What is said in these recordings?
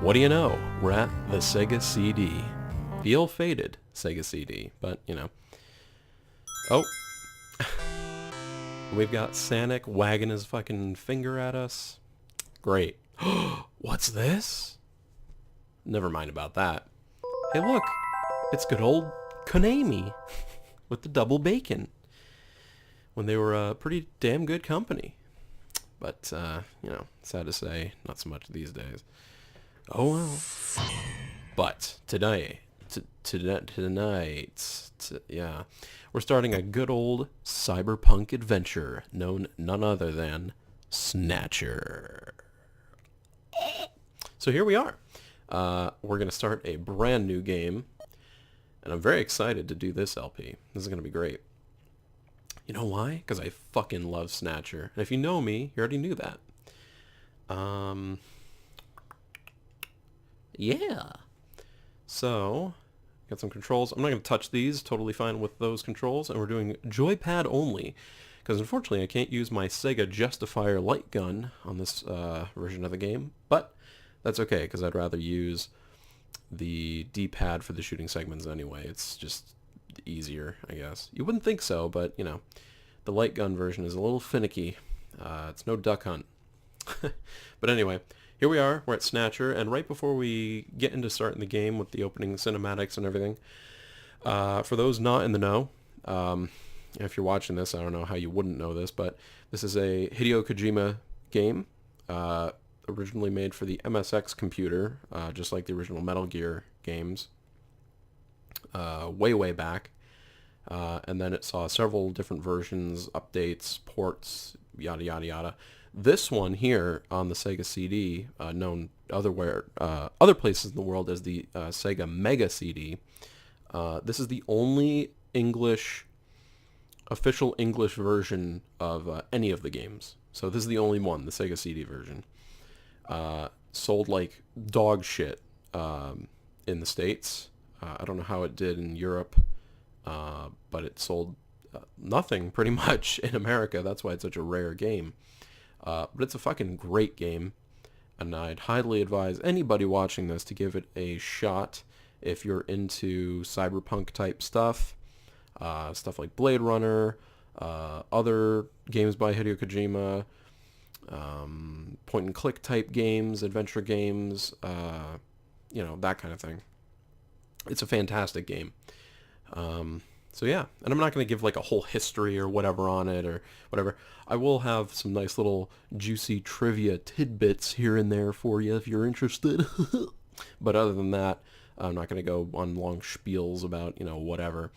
What do you know? We're at the Sega CD. The ill-fated Sega CD, but, you know. Oh. We've got Sonic wagging his fucking finger at us. Great. What's this? Never mind about that. Hey, look. It's good old Konami with the double bacon. When they were a pretty damn good company. But, you know, sad to say, not so much these days. Oh well. But today, yeah, we're starting a good old cyberpunk adventure known none other than Snatcher. So here we are. We're going to start a brand new game, and I'm very excited to do this LP. This is going to be great. You know why? Because I fucking love Snatcher. And if you know me, you already knew that. Yeah. So, got some controls. I'm not going to touch these. Totally fine with those controls. And we're doing joypad only. Because unfortunately, I can't use my Sega Justifier light gun on this version of the game. But that's okay, because I'd rather use the D-pad for the shooting segments anyway. It's just easier, I guess. You wouldn't think so, but, you know, the light gun version is a little finicky. It's no duck hunt. But anyway, here we are. We're at Snatcher, and right before we get into starting the game with the opening cinematics and everything, for those not in the know, if you're watching this, I don't know how you wouldn't know this, but this is a Hideo Kojima game, originally made for the MSX computer, just like the original Metal Gear games. Way back, and then it saw several different versions, updates, ports, yada yada yada. This one here on the Sega CD, known other places in the world as the Sega Mega CD, this is the only official English version of any of the games. So this is the only one, the Sega CD version. Sold like dog shit in the States. I don't know how it did in Europe, but it sold nothing pretty much in America. That's why it's such a rare game. But it's a fucking great game, and I'd highly advise anybody watching this to give it a shot if you're into cyberpunk type stuff, stuff like Blade Runner, other games by Hideo Kojima, point and click type games, adventure games, you know, that kind of thing. It's a fantastic game. So yeah, and I'm not going to give like a whole history or whatever on it or whatever. I will have some nice little juicy trivia tidbits here and there for you if you're interested. But other than that, I'm not going to go on long spiels about, you know, whatever.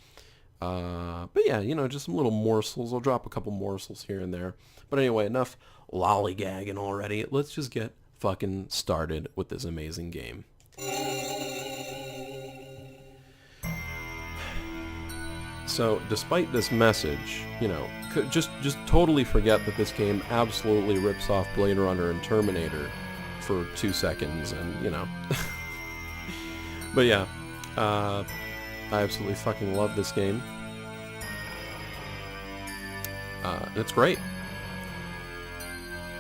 But yeah, you know, just some little morsels. I'll drop a couple morsels here and there. But anyway, enough lollygagging already. Let's just get fucking started with this amazing game. So, despite this message, you know, just totally forget that this game absolutely rips off Blade Runner and Terminator for 2 seconds, and, you know. But yeah, I absolutely fucking love this game. It's great.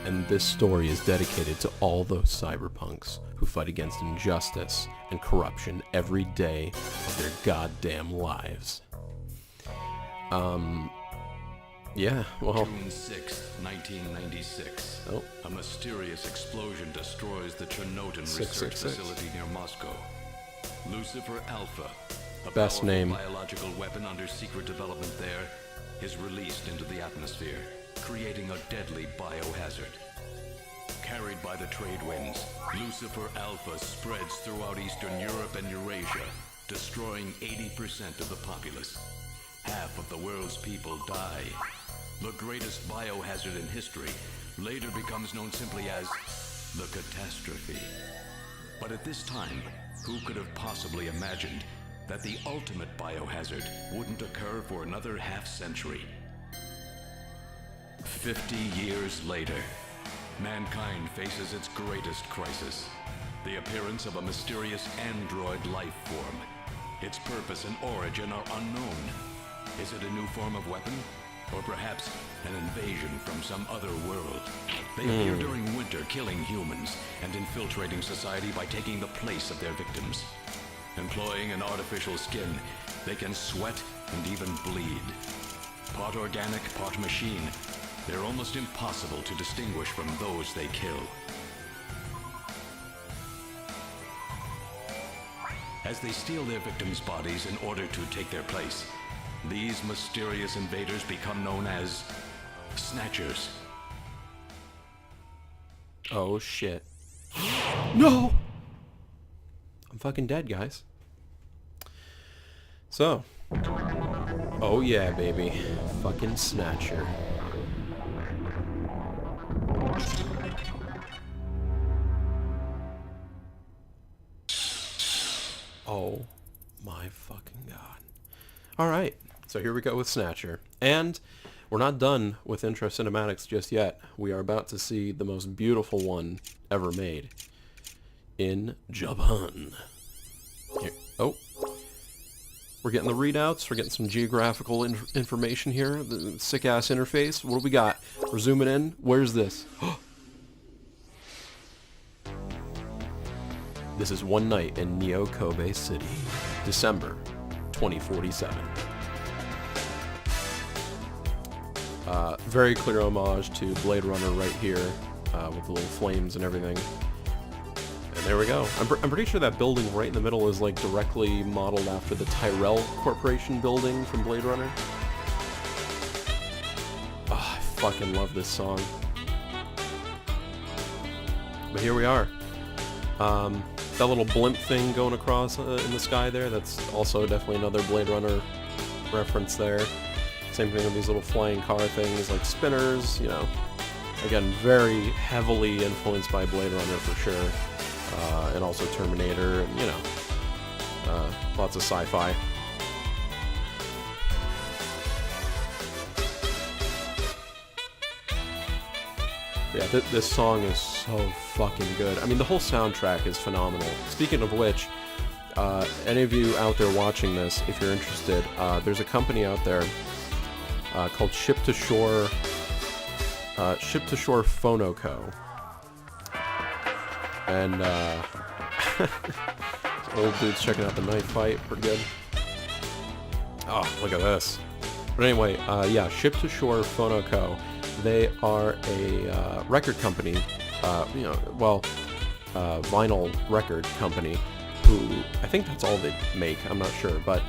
And this story is dedicated to all those cyberpunks who fight against injustice and corruption every day of their goddamn lives. Yeah, well... June 6th, 1996. Oh. A mysterious explosion destroys the Chernobyl research facility near Moscow. Lucifer Alpha, a Best powerful name. biological weapon under secret development there, is released into the atmosphere, creating a deadly biohazard. Carried by the trade winds, Lucifer Alpha spreads throughout Eastern Europe and Eurasia, destroying 80% of the populace. Half of the world's people die. The greatest biohazard in history later becomes known simply as the catastrophe. But at this time, who could have possibly imagined that the ultimate biohazard wouldn't occur for another half-century? 50 years later, mankind faces its greatest crisis. The appearance of a mysterious android life form. Its purpose and origin are unknown. Is it a new form of weapon? or perhaps an invasion from some other world. They appear during winter, killing humans and infiltrating society by taking the place of their victims. Employing an artificial skin, they can sweat and even bleed. Part organic, part machine, they're almost impossible to distinguish from those they kill. As they steal their victims' bodies in order to take their place, these mysterious invaders become known as SNATCHERs. Oh shit. No! I'm fucking dead, guys. So. Oh yeah, baby. Fucking Snatcher. Oh my fucking god. Alright, so here we go with Snatcher. And we're not done with intro cinematics just yet. We are about to see the most beautiful one ever made. In Japan. Here. Oh. We're getting the readouts. We're getting some geographical information here. The sick-ass interface. What do we got? We're zooming in. Where's this? This is One Night in Neo Kobe City, December 2047. Very clear homage to Blade Runner right here, with the little flames and everything. And there we go. I'm pretty sure that building right in the middle is like directly modeled after the Tyrell Corporation building from Blade Runner. Oh, I fucking love this song. But here we are. That little blimp thing going across in the sky there, that's also definitely another Blade Runner reference there. Same thing with these little flying car things, like spinners, you know. Again, very heavily influenced by Blade Runner for sure. And also Terminator, and, you know, lots of sci-fi. Yeah, this song is so fucking good. I mean, the whole soundtrack is phenomenal. Speaking of which, any of you out there watching this, if you're interested, there's a company out there called Ship to Shore Phonoco. And old dude's checking out the knife fight, pretty good. Oh, look at this. But anyway, yeah, Ship to Shore Phonoco. They are a record company, you know, well, vinyl record company, who, I think that's all they make, I'm not sure, but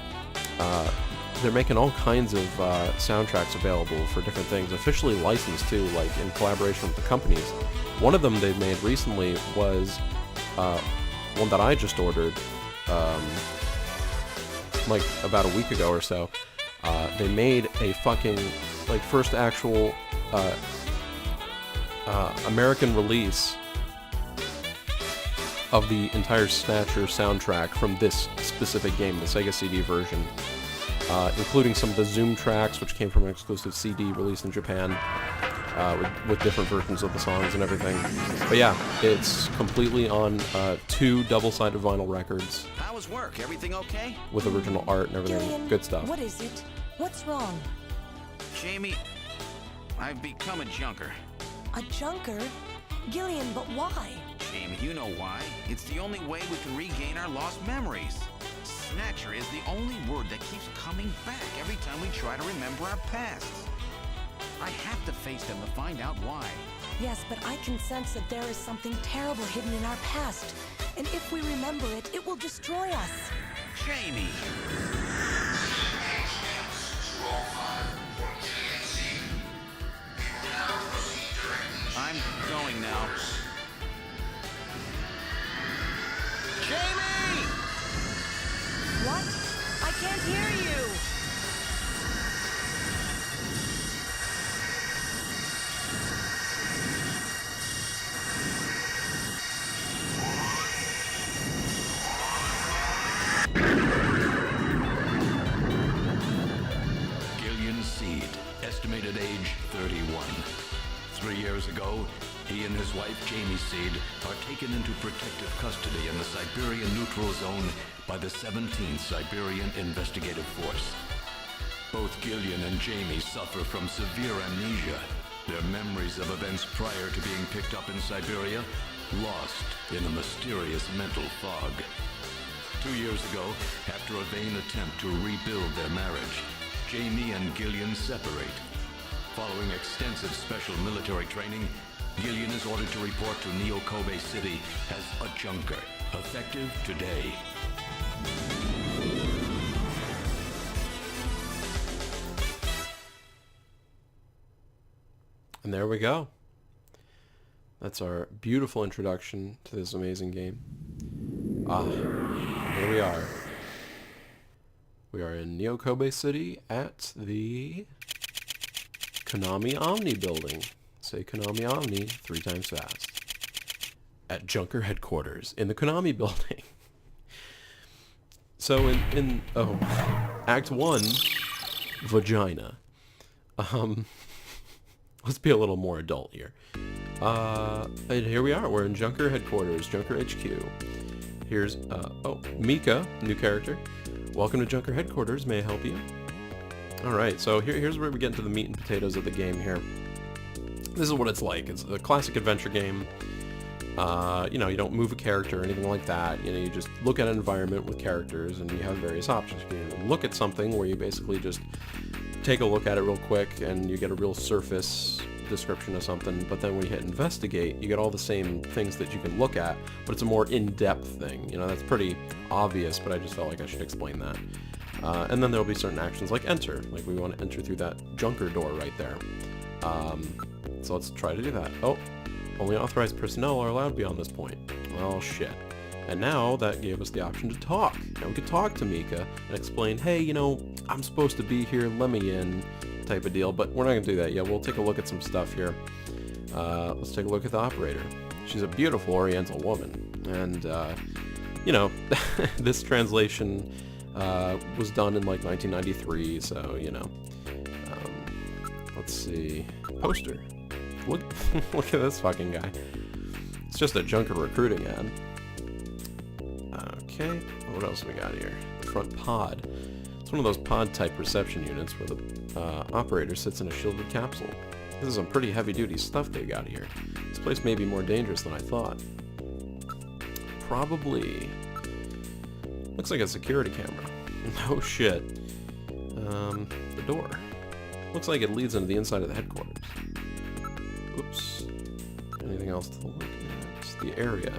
they're making all kinds of soundtracks available for different things, officially licensed too, like in collaboration with the companies. One of them they made recently was one that I just ordered, like about a week ago or so. They made a fucking, like, first actual American release of the entire Snatcher soundtrack from this specific game, the Sega CD version, including some of the Zoom tracks, which came from an exclusive CD released in Japan, with different versions of the songs and everything. But yeah, it's completely on 2 double-sided vinyl records. How was work? Everything okay? With original art and everything. Gillian, good stuff. What is it? What's wrong? Jamie, I've become a junker. A junker? Gillian, but why? Jamie, you know why. It's the only way we can regain our lost memories. Snatcher is the only word that keeps coming back every time we try to remember our past. I have to face them to find out why. Yes, but I can sense that there is something terrible hidden in our past. And if we remember it, it will destroy us. Jamie! I'm going now. Jamie! What? I can't hear you! Gillian Seed, estimated age 31. 3 years ago, he and his wife Jamie Seed are taken into protective custody in the Siberian Neutral Zone by the 17th Siberian Investigative Force. Both Gillian and Jamie suffer from severe amnesia. Their memories of events prior to being picked up in Siberia lost in a mysterious mental fog. 2 years ago, after a vain attempt to rebuild their marriage, Jamie and Gillian separate. Following extensive special military training, Gillian is ordered to report to Neo-Kobe City as a junker, effective today. And there we go. That's our beautiful introduction to this amazing game. Here we are. We are in Neo-Kobe City at the Konami Omni building. Say Konami Omni 3 times fast. At Junker headquarters in the Konami building. So in Act 1, vagina. Let's be a little more adult here. And here we are. We're in Junker headquarters, Junker HQ. Here's, Mika, new character. Welcome to Junker headquarters. May I help you? Alright, so here's where we get into the meat and potatoes of the game here. This is what it's like. It's a classic adventure game. You know, you don't move a character or anything like that. You know, you just look at an environment with characters and you have various options. You can look at something where you basically just take a look at it real quick and you get a real surface description of something, but then when you hit investigate, you get all the same things that you can look at, but it's a more in-depth thing. You know, that's pretty obvious, but I just felt like I should explain that. And then there'll be certain actions like enter, like we want to enter through that Junker door right there. So let's try to do that. Oh, only authorized personnel are allowed beyond this point. Well, shit. And now that gave us the option to talk. Now we could talk to Mika and explain, hey, you know, I'm supposed to be here, let me in, type of deal, but we're not going to do that yet. We'll take a look at some stuff here. Let's take a look at the operator. She's a beautiful Oriental woman, and, you know, this translation was done in, like, 1993, so, you know. Let's see. Poster. Look, look at this fucking guy. It's just a Junker recruiting ad. Okay, what else we got here? The front pod. It's one of those pod-type reception units where the operator sits in a shielded capsule. This is some pretty heavy-duty stuff they got here. This place may be more dangerous than I thought. Probably. Looks like a security camera. No shit. The door. Looks like it leads into the inside of the headquarters. Oops. Anything else to look at? The area.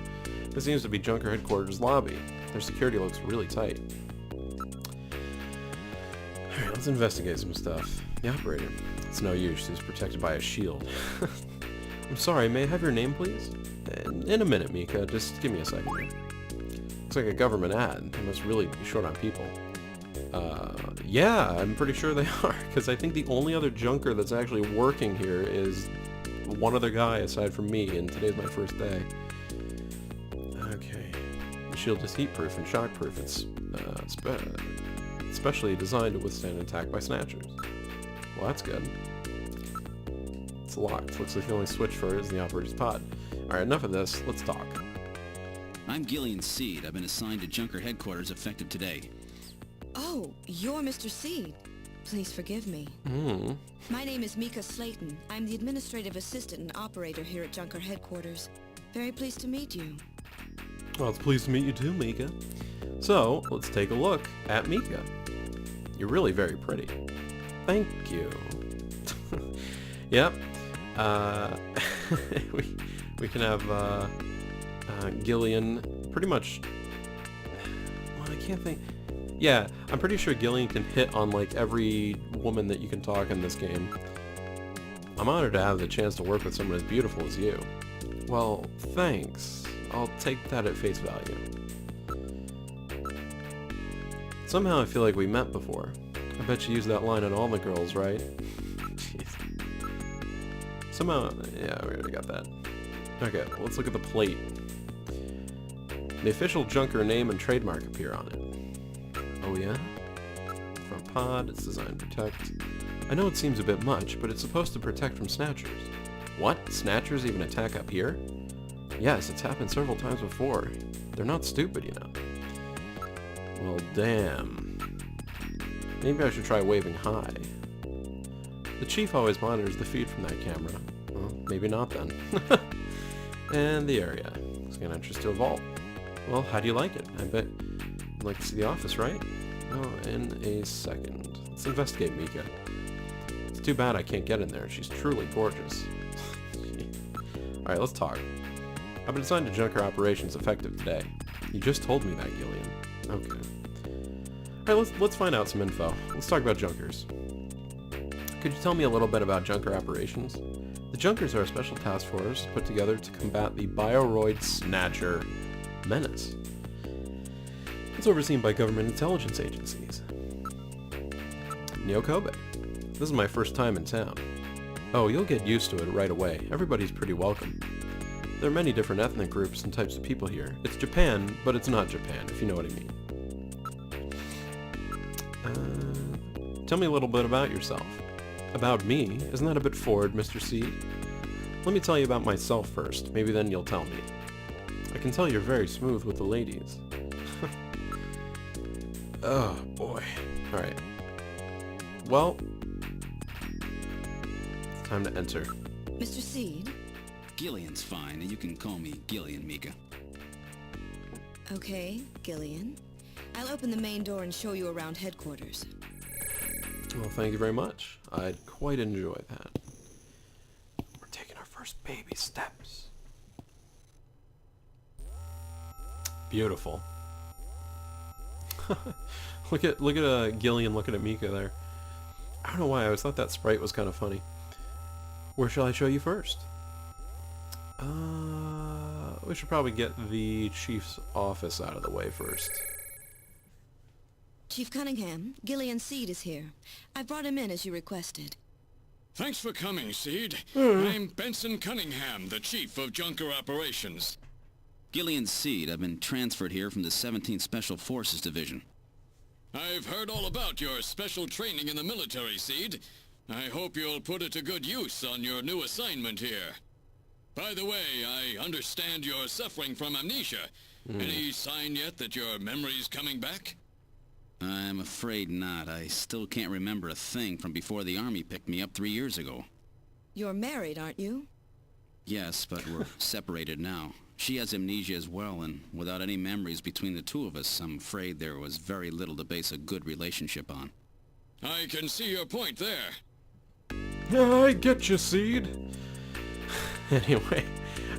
This seems to be Junker headquarters lobby. Their security looks really tight. Alright, let's investigate some stuff. The operator. It's no use. She's protected by a shield. I'm sorry, may I have your name, please? In a minute, Mika. Just give me a second here. Looks like a government ad. They must really be short on people. Yeah, I'm pretty sure they are, because I think the only other Junker that's actually working here is one other guy aside from me, and today's my first day. Okay. The shield is heat-proof and shock-proof. It's specially designed to withstand attack by snatchers. Well, that's good. It's locked. Looks like the only switch for it is the operator's pod. Alright, enough of this. Let's talk. I'm Gillian Seed. I've been assigned to Junker headquarters effective today. Oh, you're Mr. Seed. Please forgive me. My name is Mika Slayton. I'm the administrative assistant and operator here at Junker headquarters. Very pleased to meet you. Well, it's pleased to meet you too, Mika. So, let's take a look at Mika. You're really very pretty. Thank you. Yep. We can have Gillian pretty much... Well, I can't think... Yeah, I'm pretty sure Gillian can hit on like every woman that you can talk in this game. I'm honored to have the chance to work with someone as beautiful as you. Well, thanks. I'll take that at face value. Somehow I feel like we met before. I bet you use that line on all the girls, right? Jeez. Somehow, yeah, we already got that. Okay, well, let's look at the plate. The official Junker name and trademark appear on it. Oh yeah? Front pod, it's designed to protect. I know it seems a bit much, but it's supposed to protect from snatchers. What? Snatchers even attack up here? Yes, it's happened several times before. They're not stupid, you know. Well, damn. Maybe I should try waving hi. The chief always monitors the feed from that camera. Well, maybe not then. And the area. Scan entrance to a vault. Well, how do you like it? I bet you'd like to see the office, right? Oh, in a second. Let's investigate Mika. It's too bad I can't get in there. She's truly gorgeous. Alright, let's talk. I've been assigned to Junker Operations effective today. You just told me that, Gillian. Okay. Alright, let's find out some info. Let's talk about Junkers. Could you tell me a little bit about Junker Operations? The Junkers are a special task force put together to combat the Bioroid Snatcher menace. It's overseen by government intelligence agencies. Neo Kobe. This is my first time in town. Oh, you'll get used to it right away. Everybody's pretty welcome. There are many different ethnic groups and types of people here. It's Japan, but it's not Japan, if you know what I mean. Tell me a little bit about yourself. About me? Isn't that a bit forward, Mr. C? Let me tell you about myself first. Maybe then you'll tell me. I can tell you're very smooth with the ladies. Oh, boy. Alright. Well, it's time to enter. Mr. Seed? Gillian's fine, and you can call me Gillian, Mika. Okay, Gillian. I'll open the main door and show you around headquarters. Well, thank you very much. I'd quite enjoy that. We're taking our first baby steps. Beautiful. look at Gillian looking at Mika there. I don't know why, I always thought that sprite was kind of funny. Where shall I show you first? We should probably get the chief's office out of the way first. Chief Cunningham, Gillian Seed is here. I brought him in as you requested. Thanks for coming, Seed. I'm Benson Cunningham, the Chief of Junker Operations. Gillian Seed. I've been transferred here from the 17th Special Forces Division. I've heard all about your special training in the military, Seed. I hope you'll put it to good use on your new assignment here. By the way, I understand you're suffering from amnesia. Any sign yet that your memory's coming back? I'm afraid not. I still can't remember a thing from before the Army picked me up 3 years ago. You're married, aren't you? Yes, but we're separated now. She has amnesia as well, and without any memories between the two of us, I'm afraid there was very little to base a good relationship on. I can see your point there. Yeah, I get you, Seed. Anyway,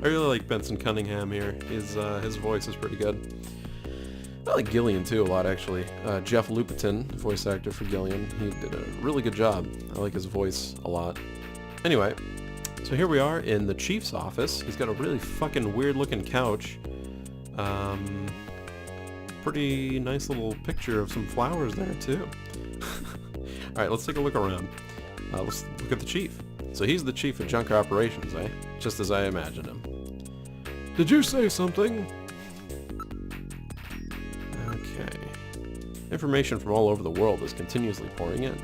I really like Benson Cunningham here. His voice is pretty good. I like Gillian too a lot, actually. Jeff Lupitin, voice actor for Gillian, he did a really good job. I like his voice a lot. Anyway, so here we are in the chief's office. He's got a really fucking weird looking couch. Pretty nice little picture of some flowers there too. Alright, let's take a look around. Let's look at the chief. So he's the chief of Junker Operations, eh? Just as I imagined him. Did you say something? Okay. Information from all over the world is continuously pouring in.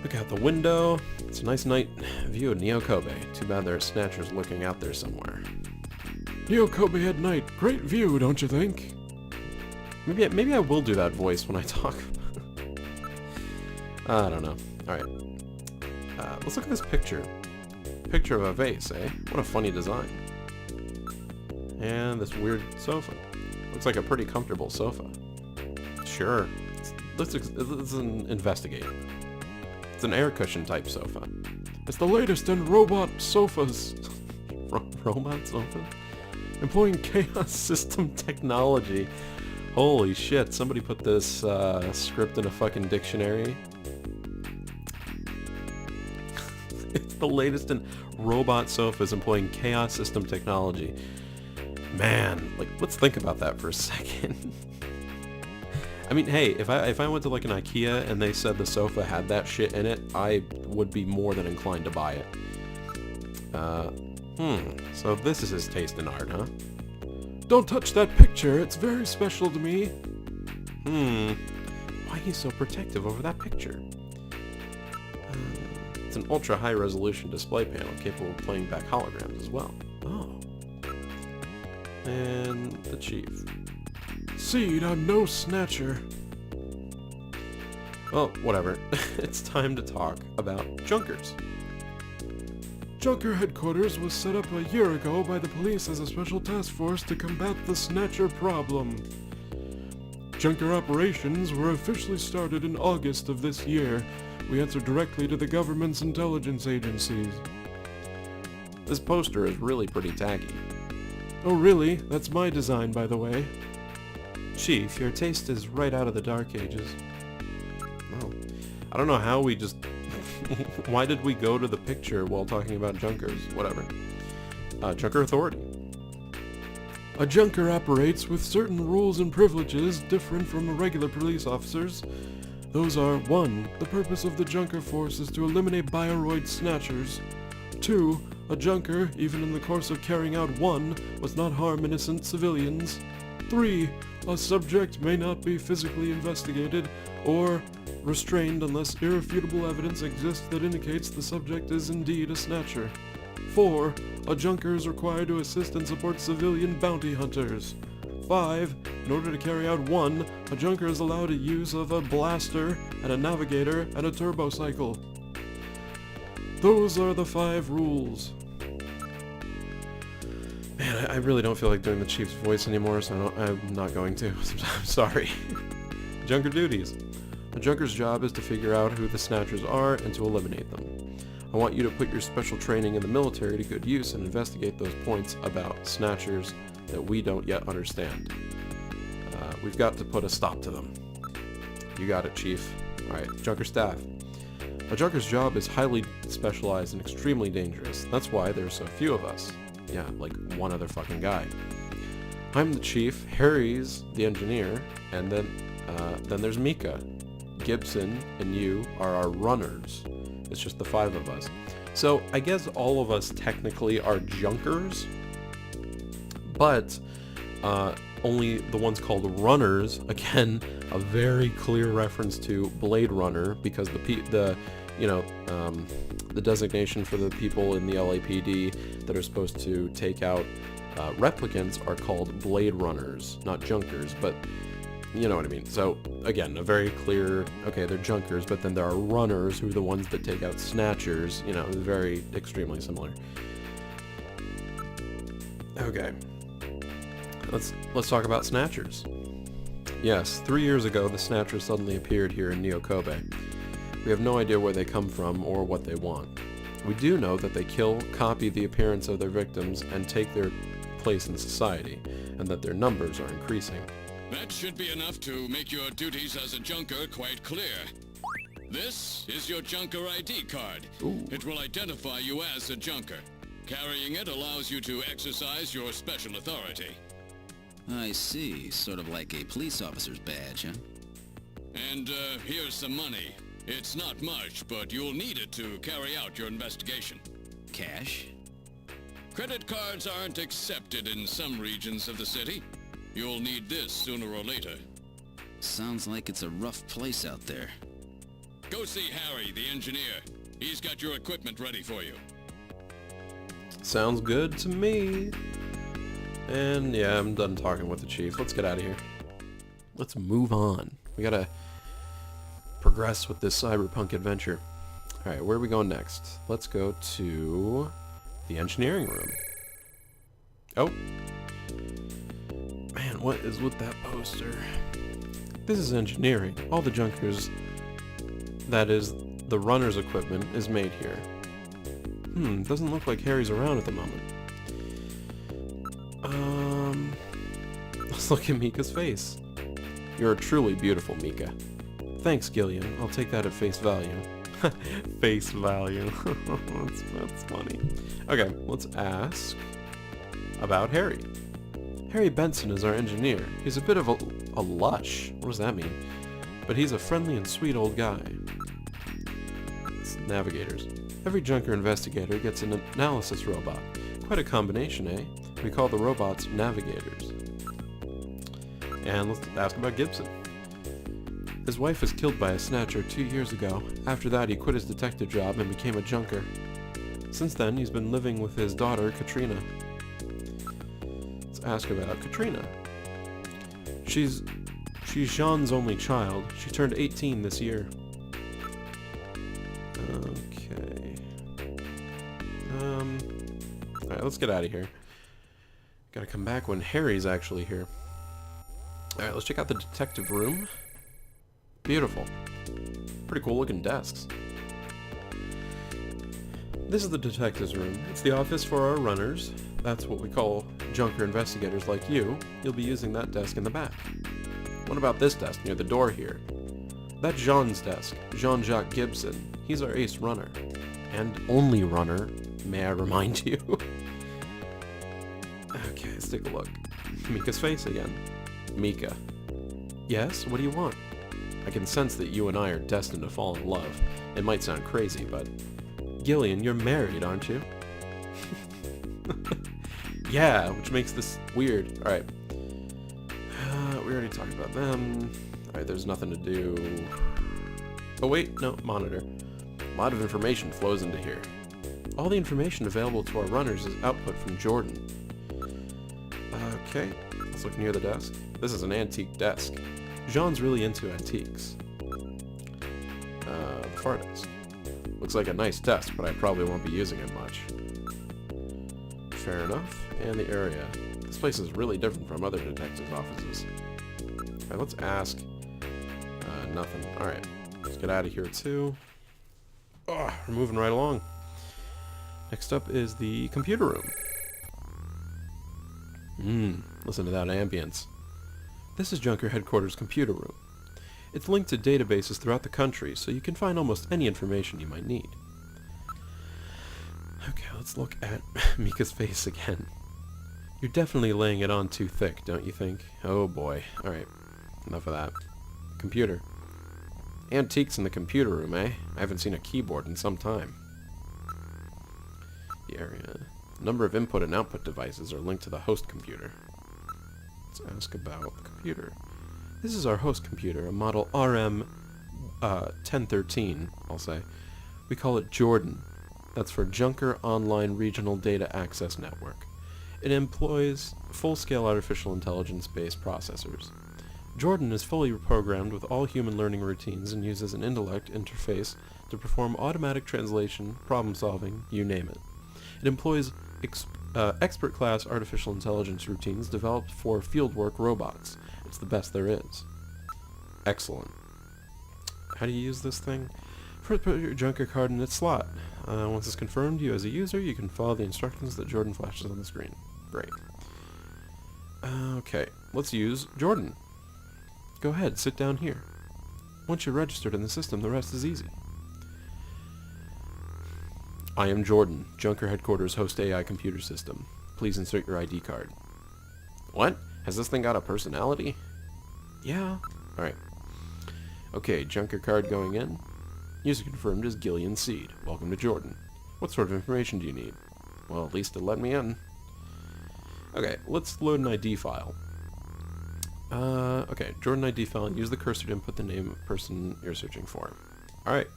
Look out the window. It's a nice night view of Neo Kobe. Too bad there are snatchers looking out there somewhere. Neo Kobe at night. Great view, don't you think? Maybe I will do that voice when I talk. I don't know. Alright. Let's look at this picture. Picture of a vase, eh? What a funny design. And this weird sofa. Looks like a pretty comfortable sofa. Sure. Let's investigate. It's an air cushion type sofa. It's the latest in robot sofas. Robot sofas? Employing chaos system technology. Holy shit, somebody put this script in a fucking dictionary. It's the latest in robot sofas employing chaos system technology. Man, like, let's think about that for a second. I mean, hey, if I went to like an IKEA and they said the sofa had that shit in it, I would be more than inclined to buy it. So this is his taste in art, huh? Don't touch that picture, it's very special to me. Why he's so protective over that picture? It's an ultra high resolution display panel capable of playing back holograms as well. Oh. And the chief. Seed, I'm no snatcher. Well, whatever. It's time to talk about Junkers. Junker headquarters was set up a year ago by the police as a special task force to combat the Snatcher problem. Junker operations were officially started in August of this year. We answer directly to the government's intelligence agencies. This poster is really pretty tacky. Oh really? That's my design, by the way. Chief, your taste is right out of the Dark Ages. Oh. I don't know how we just... Why did we go to the picture while talking about Junkers? Whatever. Junker Authority. A Junker operates with certain rules and privileges different from regular police officers. Those are 1. The purpose of the Junker force is to eliminate Bioroid Snatchers. 2. A Junker, even in the course of carrying out one, must not harm innocent civilians. 3. A subject may not be physically investigated or restrained unless irrefutable evidence exists that indicates the subject is indeed a Snatcher. 4. A Junker is required to assist and support civilian bounty hunters. 5. In order to carry out one, a Junker is allowed a use of a blaster and a navigator and a turbocycle. Those are the 5 rules. Man, I really don't feel like doing the Chief's voice anymore, so I'm not going to. I'm sorry. Junker duties. A Junker's job is to figure out who the Snatchers are and to eliminate them. I want you to put your special training in the military to good use and investigate those points about Snatchers that we don't yet understand. We've got to put a stop to them. You got it, Chief. Alright, Junker staff. A Junker's job is highly specialized and extremely dangerous. That's why there's so few of us. Yeah, like one other fucking guy. I'm the Chief, Harry's the engineer, and then there's Mika. Gibson and you are our runners. It's just the 5 of us. So I guess all of us technically are Junkers, but only the ones called runners. Again, a very clear reference to Blade Runner, because the designation for the people in the LAPD that are supposed to take out replicants are called Blade Runners, not Junkers, but you know what I mean. So again, a very clear, okay, they're Junkers, but then there are runners who are the ones that take out Snatchers. You know, very extremely similar. Okay, let's talk about Snatchers. Yes, 3 years ago, the Snatchers suddenly appeared here in Neo Kobe. We have no idea where they come from or what they want. We do know that they kill, copy the appearance of their victims, and take their place in society, and that their numbers are increasing. That should be enough to make your duties as a Junker quite clear. This is your Junker ID card. Ooh. It will identify you as a Junker. Carrying it allows you to exercise your special authority. I see. Sort of like a police officer's badge, huh? And here's some money. It's not much, but you'll need it to carry out your investigation. Cash? Credit cards aren't accepted in some regions of the city. You'll need this sooner or later. Sounds like it's a rough place out there. Go see Harry, the engineer. He's got your equipment ready for you. Sounds good to me. And yeah, I'm done talking with the Chief. Let's get out of here. Let's move on. We gotta progress with this cyberpunk adventure. Alright, where are we going next? Let's go to the engineering room. Oh. Man, what is with that poster? This is engineering. All the Junkers, that is, the runner's equipment, is made here. Doesn't look like Harry's around at the moment. Let's look at Mika's face. You're truly beautiful, Mika. Thanks, Gillian. I'll take that at face value. Face value. that's funny. Okay, let's ask about Harry. Harry Benson is our engineer. He's a bit of a lush. What does that mean? But he's a friendly and sweet old guy. It's navigators. Every Junker investigator gets an analysis robot. Quite a combination, eh? We call the robots navigators. And let's ask about Gibson. His wife was killed by a Snatcher 2 years ago. After that, he quit his detective job and became a Junker. Since then, he's been living with his daughter, Katrina. Let's ask about Katrina. She's Jean's only child. She turned 18 this year. Alright, let's get out of here. Gotta come back when Harry's actually here. Alright, let's check out the detective room. Beautiful. Pretty cool looking desks. This is the detective's room. It's the office for our runners. That's what we call junker investigators like you. You'll be using that desk in the back. What about this desk near the door here? That's Jean's desk. Jean-Jacques Gibson. He's our ace runner. And only runner, may I remind you. Okay, let's take a look. Mika's face again. Mika. Yes, what do you want? I can sense that you and I are destined to fall in love. It might sound crazy, but... Gillian, you're married, aren't you? Yeah, which makes this weird. Alright. We already talked about them. Alright, there's nothing to do. Oh wait, no, monitor. A lot of information flows into here. All the information available to our runners is output from Jordan. Okay, let's look near the desk. This is an antique desk. Jean's really into antiques. The far desk. Looks like a nice desk, but I probably won't be using it much. Fair enough. And the area. This place is really different from other detectives' offices. Alright, let's ask. Nothing. Alright, let's get out of here too. Oh, we're moving right along. Next up is the computer room. Listen to that ambience. This is Junker Headquarters' computer room. It's linked to databases throughout the country, so you can find almost any information you might need. Okay, let's look at Mika's face again. You're definitely laying it on too thick, don't you think? Oh boy. Alright, enough of that. Computer. Antiques in the computer room, eh? I haven't seen a keyboard in some time. The area. Number of input and output devices are linked to the host computer. Let's ask about the computer. This is our host computer, a model RM1013, I'll say. We call it Jordan. That's for Junker Online Regional Data Access Network. It employs full-scale artificial intelligence-based processors. Jordan is fully programmed with all human learning routines and uses an intellect interface to perform automatic translation, problem-solving, you name it. It employs expert-class artificial intelligence routines developed for fieldwork robots. It's the best there is. Excellent. How do you use this thing? First, put your Junker card in its slot. Once it's confirmed you as a user, you can follow the instructions that Jordan flashes on the screen. Great. Okay, let's use Jordan. Go ahead, sit down here. Once you're registered in the system, the rest is easy. I am Jordan, Junker Headquarters Host AI Computer System. Please insert your ID card. What? Has this thing got a personality? Yeah. Alright. Okay, Junker card going in. User confirmed as Gillian Seed. Welcome to Jordan. What sort of information do you need? Well, at least it let me in. Okay, let's load an ID file. Okay, Jordan ID file. Use the cursor to input the name of the person you're searching for. Alright.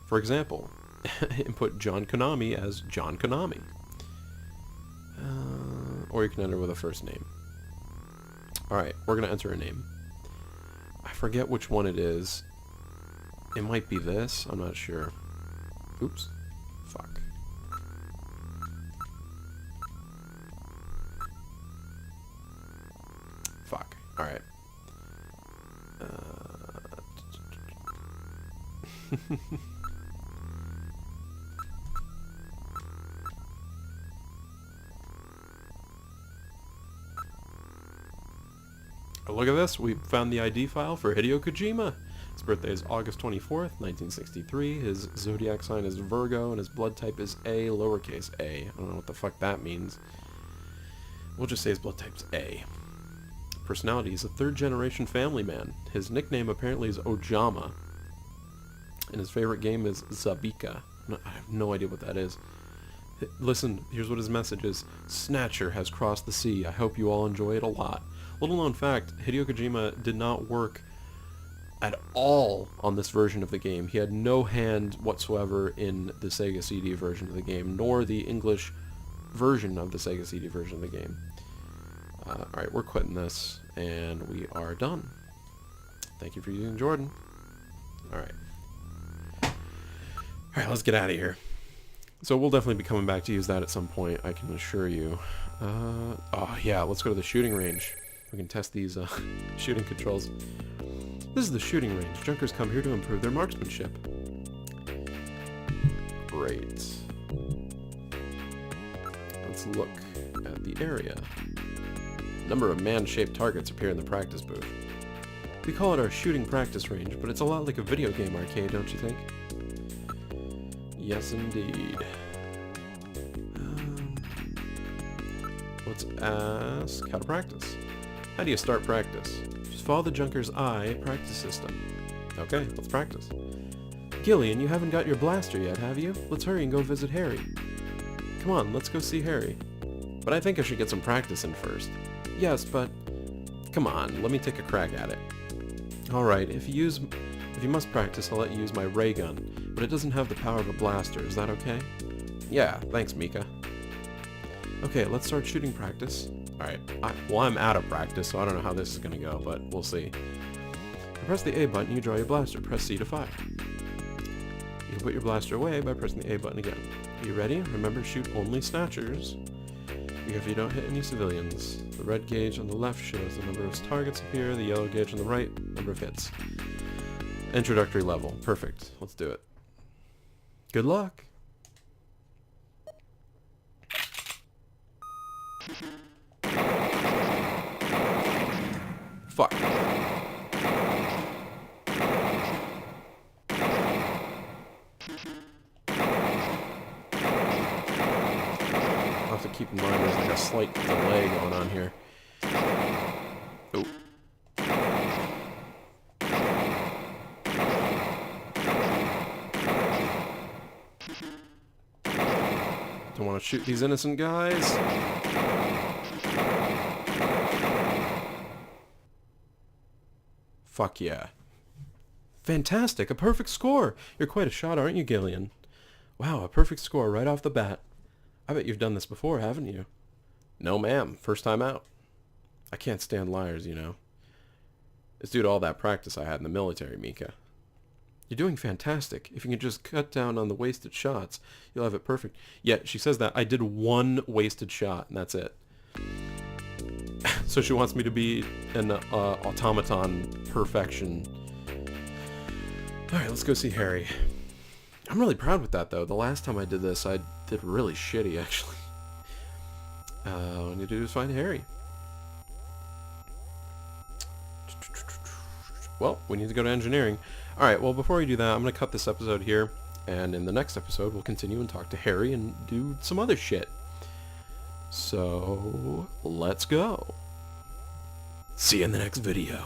For example, input John Konami as John Konami. Or you can enter with a first name. Alright, we're going to enter a name. I forget which one it is. It might be this. I'm not sure. Oops. Fuck. Fuck. Alright. Oh, look at this. We found the ID file for Hideo Kojima. His birthday is August 24th, 1963. His zodiac sign is Virgo, and his blood type is A, lowercase a. I don't know what the fuck that means. We'll just say his blood type's A. Personality is a third-generation family man. His nickname apparently is Ojama. And his favorite game is Zabika. I have no idea what that is. Listen, here's what his message is. Snatcher has crossed the sea. I hope you all enjoy it a lot. Little known fact, Hideo Kojima did not work at all on this version of the game. He had no hand whatsoever in the Sega CD version of the game, nor the English version of the Sega CD version of the game. Alright, we're quitting this, and we are done. Thank you for using Jordan. Alright. Alright, let's get out of here. So we'll definitely be coming back to use that at some point, I can assure you. Oh yeah, let's go to the shooting range. We can test these shooting controls. This is the shooting range. Junkers come here to improve their marksmanship. Great. Let's look at the area. A number of man-shaped targets appear in the practice booth. We call it our shooting practice range, but it's a lot like a video game arcade, don't you think? Yes, indeed. Let's ask how to practice. How do you start practice? Just follow the Junker's Eye practice system. Okay, let's practice. Gillian, you haven't got your blaster yet, have you? Let's hurry and go visit Harry. Come on, let's go see Harry. But I think I should get some practice in first. Yes, but... Come on, let me take a crack at it. Alright, if you must practice, I'll let you use my ray gun, but it doesn't have the power of a blaster, is that okay? Yeah, thanks, Mika. Okay, let's start shooting practice. Alright, well I'm out of practice, so I don't know how this is gonna go, but we'll see. You press the A button, you draw your blaster, press C to fire. You can put your blaster away by pressing the A button again. Are you ready? Remember, shoot only snatchers. If you don't hit any civilians. The red gauge on the left shows the number of targets appear, the yellow gauge on the right, number of hits. Introductory level. Perfect. Let's do it. Good luck! Fuck. I'll have to keep in mind there's like a slight delay going on here. Oh. Don't want to shoot these innocent guys. Fuck yeah. Fantastic, a perfect score! You're quite a shot, aren't you, Gillian? Wow, a perfect score right off the bat. I bet you've done this before, haven't you? No, ma'am. First time out. I can't stand liars, you know. It's due to all that practice I had in the military, Mika. You're doing fantastic. If you can just cut down on the wasted shots, you'll have it perfect. Yeah, she says that. I did one wasted shot, and that's it. So she wants me to be an automaton perfection. Alright, let's go see Harry. I'm really proud with that, though. The last time I did this, I did really shitty, actually. All I need to do is find Harry. Well, we need to go to engineering. Alright, well, before we do that, I'm going to cut this episode here. And in the next episode, we'll continue and talk to Harry and do some other shit. So, let's go. See you in the next video.